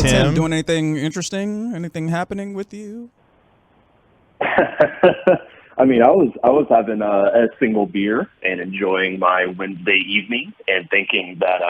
Tim. Doing anything interesting? Anything happening with you? I mean, I was having a single beer and enjoying my Wednesday evening and thinking that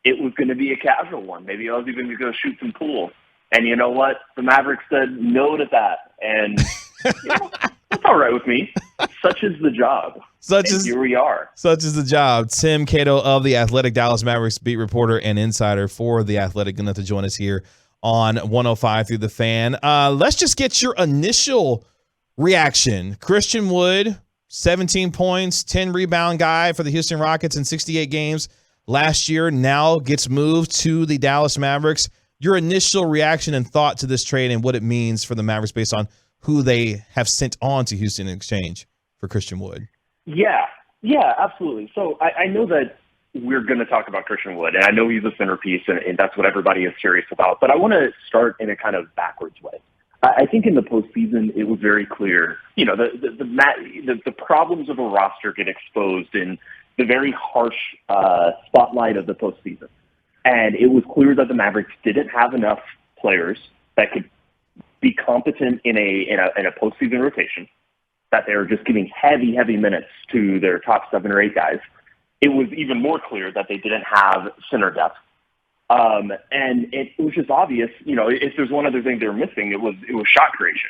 it was going to be a casual one. Maybe I was even going to go shoot some pool. And you know what? The Mavericks said no to that. And that's all right with me. Such is the job. Here we are. Such is the job. Tim Cato of The Athletic, Dallas Mavericks beat reporter and insider for The Athletic. Good enough to join us here on 105 Through the Fan. Let's just get your initial reaction. Christian Wood, 17 points, 10 rebound guy for the Houston Rockets in 68 games last year, now gets moved to the Dallas Mavericks. Your initial reaction and thought to this trade and what it means for the Mavericks based on who they have sent on to Houston in exchange for Christian Wood. Yeah, absolutely. So I know that we're going to talk about Christian Wood, and I know he's a centerpiece, and that's what everybody is curious about. But I want to start in a kind of backwards way. I think in the postseason, it was very clear, the problems of a roster get exposed in the very harsh spotlight of the postseason. And it was clear that the Mavericks didn't have enough players that could be competent in a postseason rotation, that they were just giving heavy minutes to their top 7 or 8 guys. It was even more clear that they didn't have center depth. And it was just obvious, if there's one other thing they were missing, it was shot creation.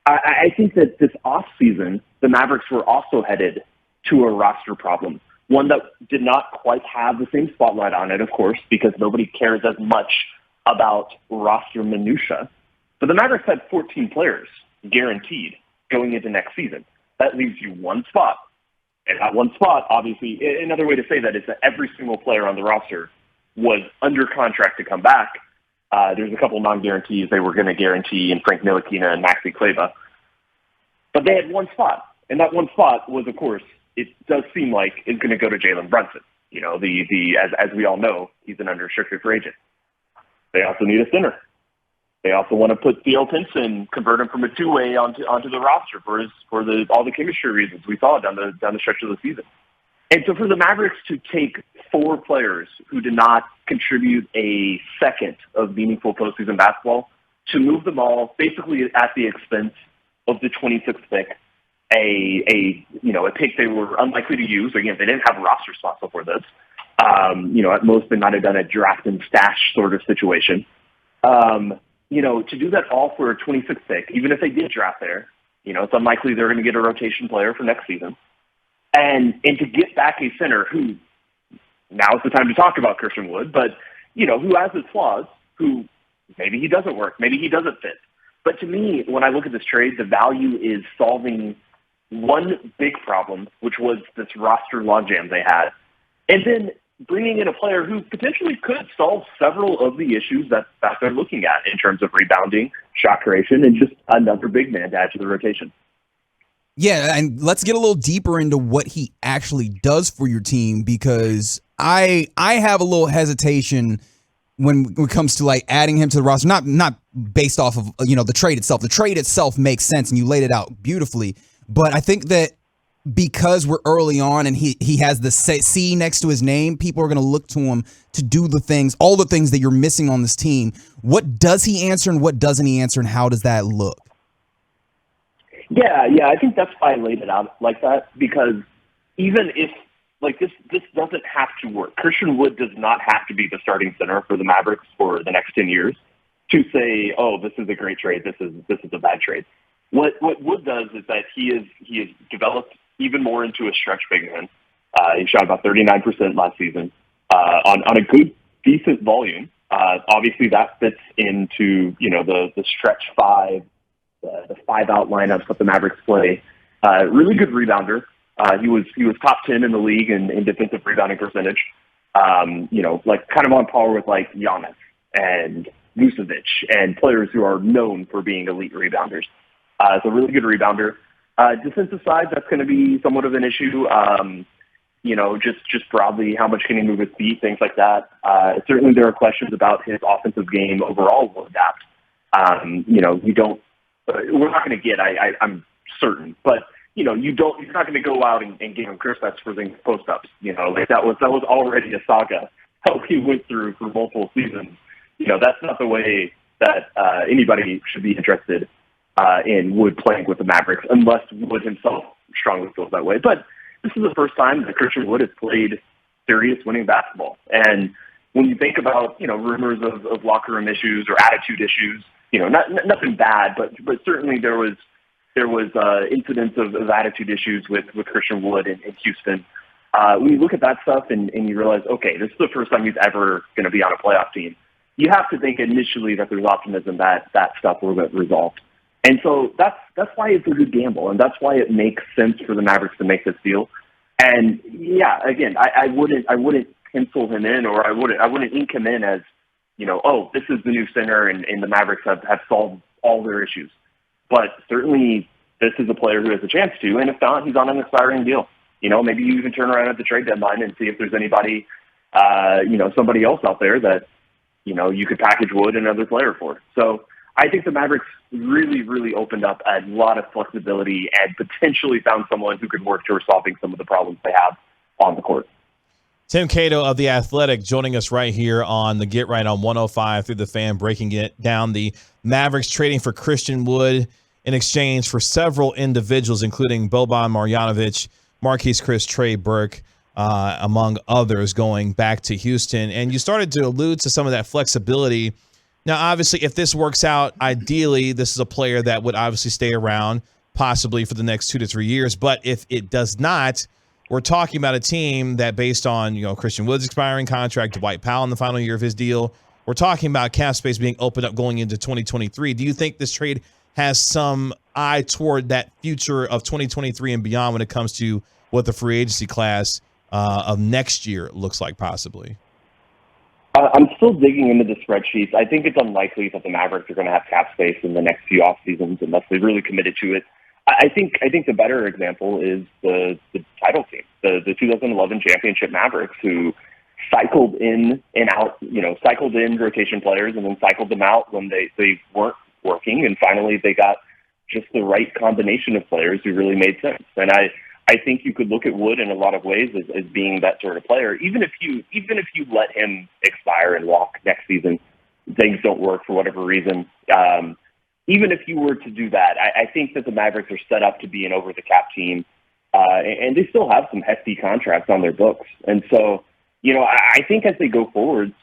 I think that this offseason, the Mavericks were also headed to a roster problem, one that did not quite have the same spotlight on it, of course, because nobody cares as much about roster minutia. But the Mavericks had 14 players guaranteed going into next season. That leaves you one spot. And that one spot, obviously, another way to say that is that every single player on the roster was under contract to come back. There's a couple non-guarantees they were going to guarantee in Frank Ntilikina and Maxi Kleber. But they had one spot. And that one spot was, of course, it does seem like is going to go to Jalen Brunson. As we all know, he's an unrestricted free agent. They also need a center. They also want to put Theo Pinson, convert him from a two-way onto the roster for all the chemistry reasons we saw down the stretch of the season. And so for the Mavericks to take 4 players who did not contribute a second of meaningful postseason basketball, to move them all basically at the expense of the 26th pick, a pick they were unlikely to use. Again, they didn't have roster spots before this. At most they might have done a draft and stash sort of situation. To do that all for a 26th pick, even if they did draft there, it's unlikely they're going to get a rotation player for next season. And to get back a center who, now's the time to talk about Christian Wood, but, who has his flaws, who maybe he doesn't work, maybe he doesn't fit. But to me, when I look at this trade, the value is solving one big problem, which was this roster logjam they had, and then bringing in a player who potentially could solve several of the issues that they're looking at in terms of rebounding, shot creation, and just another big man to add to the rotation. Yeah, and let's get a little deeper into what he actually does for your team, because I have a little hesitation when it comes to like adding him to the roster, not based off of the trade itself. The trade itself makes sense, and you laid it out beautifully. But I think that because we're early on and he has the C next to his name, people are going to look to him to do all the things that you're missing on this team. What does he answer and what doesn't he answer, and how does that look? Yeah, I think that's why I laid it out like that, because even if this doesn't have to work, Christian Wood does not have to be the starting center for the Mavericks for the next 10 years to say, oh, this is a great trade, this is a bad trade. What Wood does is that he is developed even more into a stretch big man. He shot about 39% last season on a good, decent volume. Obviously, that fits into the stretch 5, the 5-out lineups that the Mavericks play. Really good rebounder. He was top 10 in the league in defensive rebounding percentage. Kind of on par with like Giannis and Vucevic and players who are known for being elite rebounders. So really good rebounder. Defensive side, that's going to be somewhat of an issue. Just broadly, how much can he move his feet, things like that. Certainly there are questions about his offensive game overall will adapt. We're not going to get, I'm certain, but you're not going to go out and give him Kristaps for things post-ups. That was already a saga how he went through for multiple seasons. that's not the way that anybody should be interested in Wood playing with the Mavericks, unless Wood himself strongly feels that way. But this is the first time that Christian Wood has played serious winning basketball. And when you think about, rumors of locker room issues or attitude issues, nothing bad, but certainly there was incidents of attitude issues with Christian Wood in Houston. When you look at that stuff and you realize, okay, this is the first time he's ever going to be on a playoff team, you have to think initially that there's optimism that stuff will get resolved. And so that's why it's a good gamble, and that's why it makes sense for the Mavericks to make this deal. And yeah, again, I wouldn't pencil him in, or I wouldn't ink him in as, this is the new center and the Mavericks have solved all their issues. But certainly this is a player who has a chance to, and if not, he's on an expiring deal. Maybe you even turn around at the trade deadline and see if there's anybody, somebody else out there that, you could package Wood and another player for. So I think the Mavericks really, really opened up a lot of flexibility and potentially found someone who could work towards solving some of the problems they have on the court. Tim Cato of The Athletic joining us right here on the Get Right on 105 through the Fan, breaking it down. The Mavericks trading for Christian Wood in exchange for several individuals, including Boban Marjanovic, Marquise Chris, Trey Burke, among others, going back to Houston. And you started to allude to some of that flexibility. Now, obviously, if this works out, ideally, this is a player that would obviously stay around possibly for the next 2 to 3 years. But if it does not, we're talking about a team that, based on Christian Wood's expiring contract, Dwight Powell in the final year of his deal, we're talking about cap space being opened up going into 2023. Do you think this trade has some eye toward that future of 2023 and beyond when it comes to what the free agency class of next year looks like possibly? I'm still digging into the spreadsheets. I think it's unlikely that the Mavericks are going to have cap space in the next few off seasons unless they really committed to it. I think the better example is the title team, the 2011 championship Mavericks, who cycled in and out, cycled in rotation players and then cycled them out when they weren't working. And finally they got just the right combination of players who really made sense. And I think you could look at Wood in a lot of ways as being that sort of player. Even if you let him expire and walk next season, things don't work for whatever reason. Even if you were to do that, I think that the Mavericks are set up to be an over-the-cap team, and they still have some hefty contracts on their books. And so, I think as they go forwards,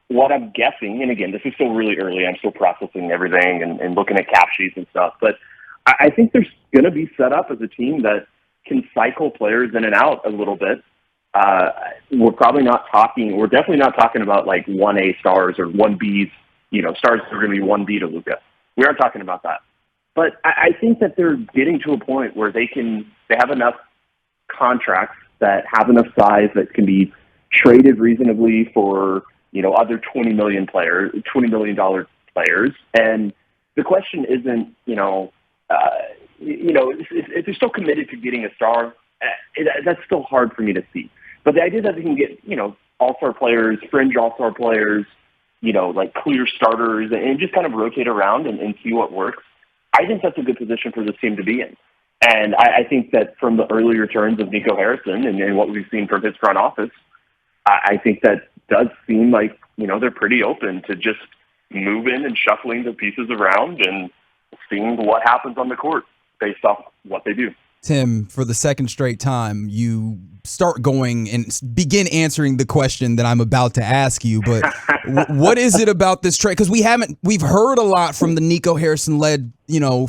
what I'm guessing, and again, this is still really early, I'm still processing everything and looking at cap sheets and stuff, but I think they're going to be set up as a team that can cycle players in and out a little bit. We're definitely not talking about like 1A stars or 1Bs, stars that are going to be 1B to Luka. We aren't talking about that. But I think that they're getting to a point where they have enough contracts that have enough size that can be traded reasonably for, other $20 million players. And the question isn't, if they're still committed to getting a star, that's still hard for me to see. But the idea that they can get, all-star players, fringe all-star players, like clear starters, and just kind of rotate around and see what works, I think that's a good position for this team to be in. And I think that from the early returns of Nico Harrison and what we've seen from his front office, I think that does seem like, they're pretty open to just moving and shuffling the pieces around and seeing what happens on the court based off what they do. Tim, for the second straight time, you start going and begin answering the question that I'm about to ask you. But what is it about this trade? Because we've heard a lot from the Nico Harrison-led,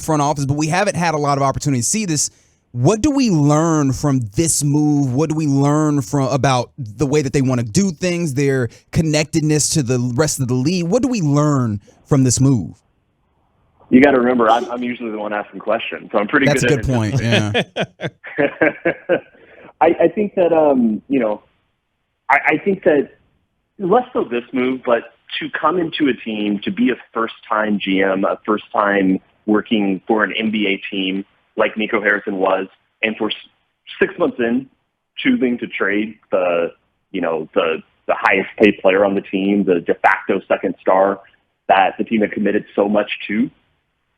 front office, but we haven't had a lot of opportunity to see this. What do we learn from this move? What do we learn about the way that they want to do things, their connectedness to the rest of the league? What do we learn from this move? You got to remember, I'm usually the one asking questions, so I'm pretty good. That's a good point. Yeah. I think that I think that less so this move, but to come into a team, to be a first-time GM, a first-time working for an NBA team like Nico Harrison was, and for 6 months in, choosing to trade the highest-paid player on the team, the de facto second star that the team had committed so much to.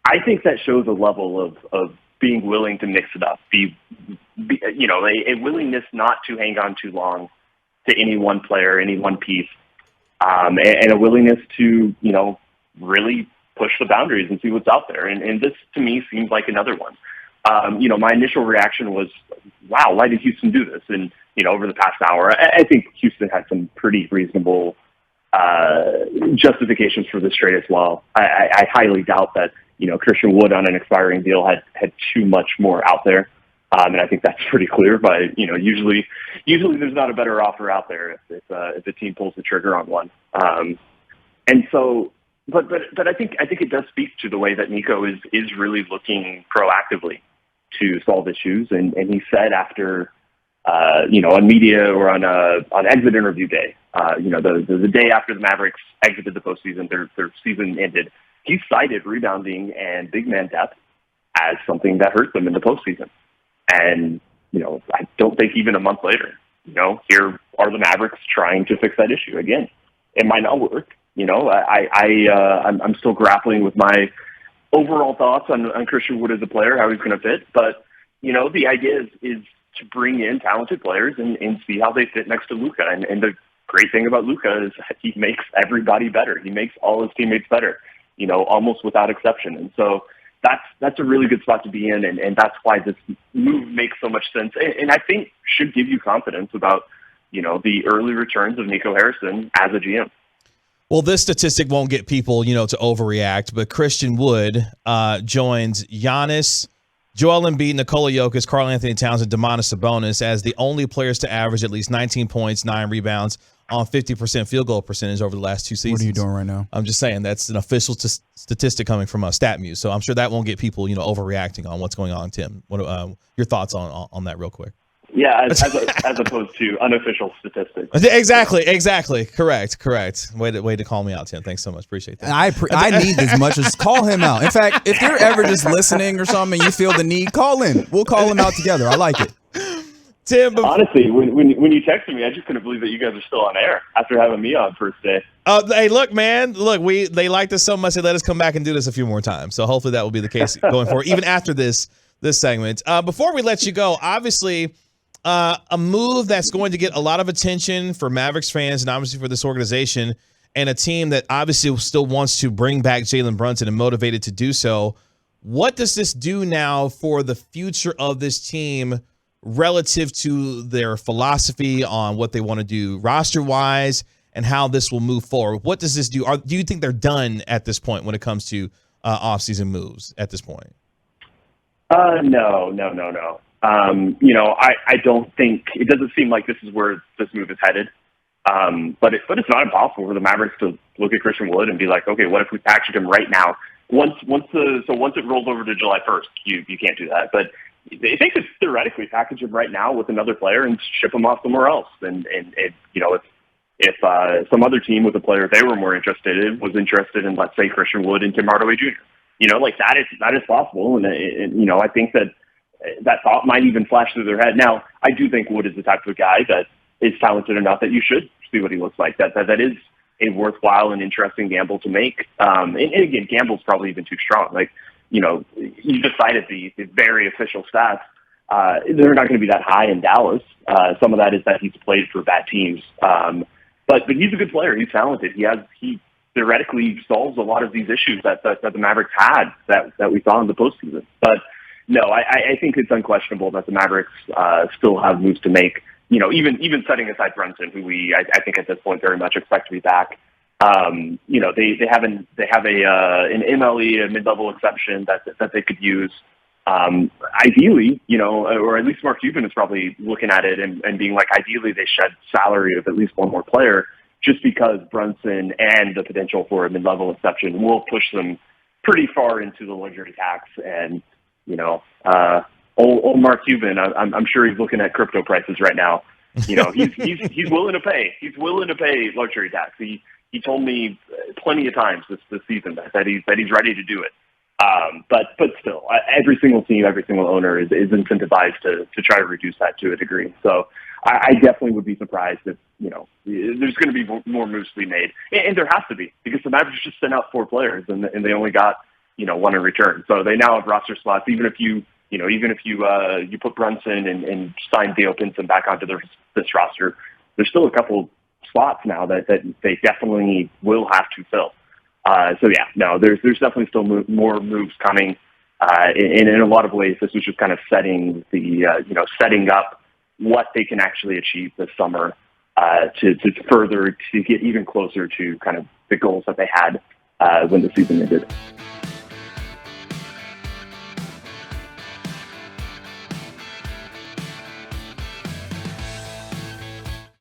I think that shows a level of being willing to mix it up, a willingness not to hang on too long to any one player, any one piece. and a willingness to, really push the boundaries and see what's out there. And this, to me, seems like another one. My initial reaction was, wow, why did Houston do this? And, over the past hour, I think Houston had some pretty reasonable justifications for this trade as well. I highly doubt that, Christian Wood on an expiring deal had too much more out there. And I think that's pretty clear by, usually there's not a better offer out there if a team pulls the trigger on one. And so, but I think it does speak to the way that Nico is really looking proactively to solve issues. And he said after, on media or on exit interview day, the day after the Mavericks exited the postseason, their season ended, he cited rebounding and big man depth as something that hurt them in the postseason. And, I don't think even a month later, here are the Mavericks trying to fix that issue again. It might not work. I'm still grappling with my overall thoughts on Christian Wood as a player, how he's going to fit. But, the idea is to bring in talented players and see how they fit next to Luka. And the great thing about Luka is that he makes everybody better. He makes all his teammates better, almost without exception. And so that's a really good spot to be in. And that's why this move makes so much sense. And I think should give you confidence about, the early returns of Nico Harrison as a GM. Well, this statistic won't get people, to overreact, but Christian Wood joins Giannis, Joel Embiid, Nikola Jokic, Karl Anthony Towns, and Domantas Sabonis as the only players to average at least 19 points, 9 rebounds on 50% field goal percentage over the last 2 seasons. What are you doing right now? I'm just saying that's an official statistic coming from StatMuse, so I'm sure that won't get people, overreacting on what's going on. Tim, what your thoughts on that real quick? Yeah, as opposed to unofficial statistics. Exactly. Correct. Way to call me out, Tim. Thanks so much. Appreciate that. I need as much as call him out. In fact, if you're ever just listening or something and you feel the need, call in. We'll call him out together. I like it. Tim, honestly, when you texted me, I just couldn't believe that you guys are still on air after having me on first day. Hey, look, man. Look, they liked us so much they let us come back and do this a few more times. So hopefully that will be the case going forward, even after this segment. Before we let you go, obviously. A move that's going to get a lot of attention for Mavericks fans and obviously for this organization and a team that obviously still wants to bring back Jalen Brunson and motivated to do so. What does this do now for the future of this team relative to their philosophy on what they want to do roster-wise and how this will move forward? What does this do? Do you think they're done at this point when it comes to offseason moves at this point? No. I don't think it doesn't seem like this is where this move is headed. But it's not impossible for the Mavericks to look at Christian Wood and be like, okay, what if we packaged him right now? Once it rolls over to July 1st, you can't do that. But they could theoretically package him right now with another player and ship him off somewhere else. And if some other team with a player they were more interested in was interested in, let's say, Christian Wood and Tim Hardaway Jr., that is possible. And I think that thought might even flash through their head. Now, I do think Wood is the type of guy that is talented enough that you should see what he looks like. That is a worthwhile and interesting gamble to make. And again, gamble's probably even too strong. You decided the very official stats. They're not going to be that high in Dallas. Some of that is that he's played for bad teams. But he's a good player. He's talented. He theoretically solves a lot of these issues that the Mavericks had that we saw in the postseason. But no, I think it's unquestionable that the Mavericks still have moves to make. Even setting aside Brunson, who I think at this point very much expect to be back. They have an MLE, a mid-level exception that they could use. Ideally, or at least Mark Cuban is probably looking at it and being like, ideally they shed salary of at least one more player, just because Brunson and the potential for a mid-level exception will push them pretty far into the luxury tax. And old Mark Cuban, I'm sure he's looking at crypto prices right now. He's willing to pay. He's willing to pay luxury tax. He told me plenty of times this season that he's ready to do it. But still, every single team, every single owner is incentivized to try to reduce that to a degree. So I definitely would be surprised if there's going to be more moves to be made, and there has to be, because the Mavericks just sent out 4 players and they only got one in return. So they now have roster slots. Even if you put Brunson and sign Theo Pinson back onto this roster, there's still a couple spots now that they definitely will have to fill. So yeah, no, there's definitely still more moves coming. In a lot of ways, this was just kind of setting up what they can actually achieve this summer to get even closer to kind of the goals that they had when the season ended.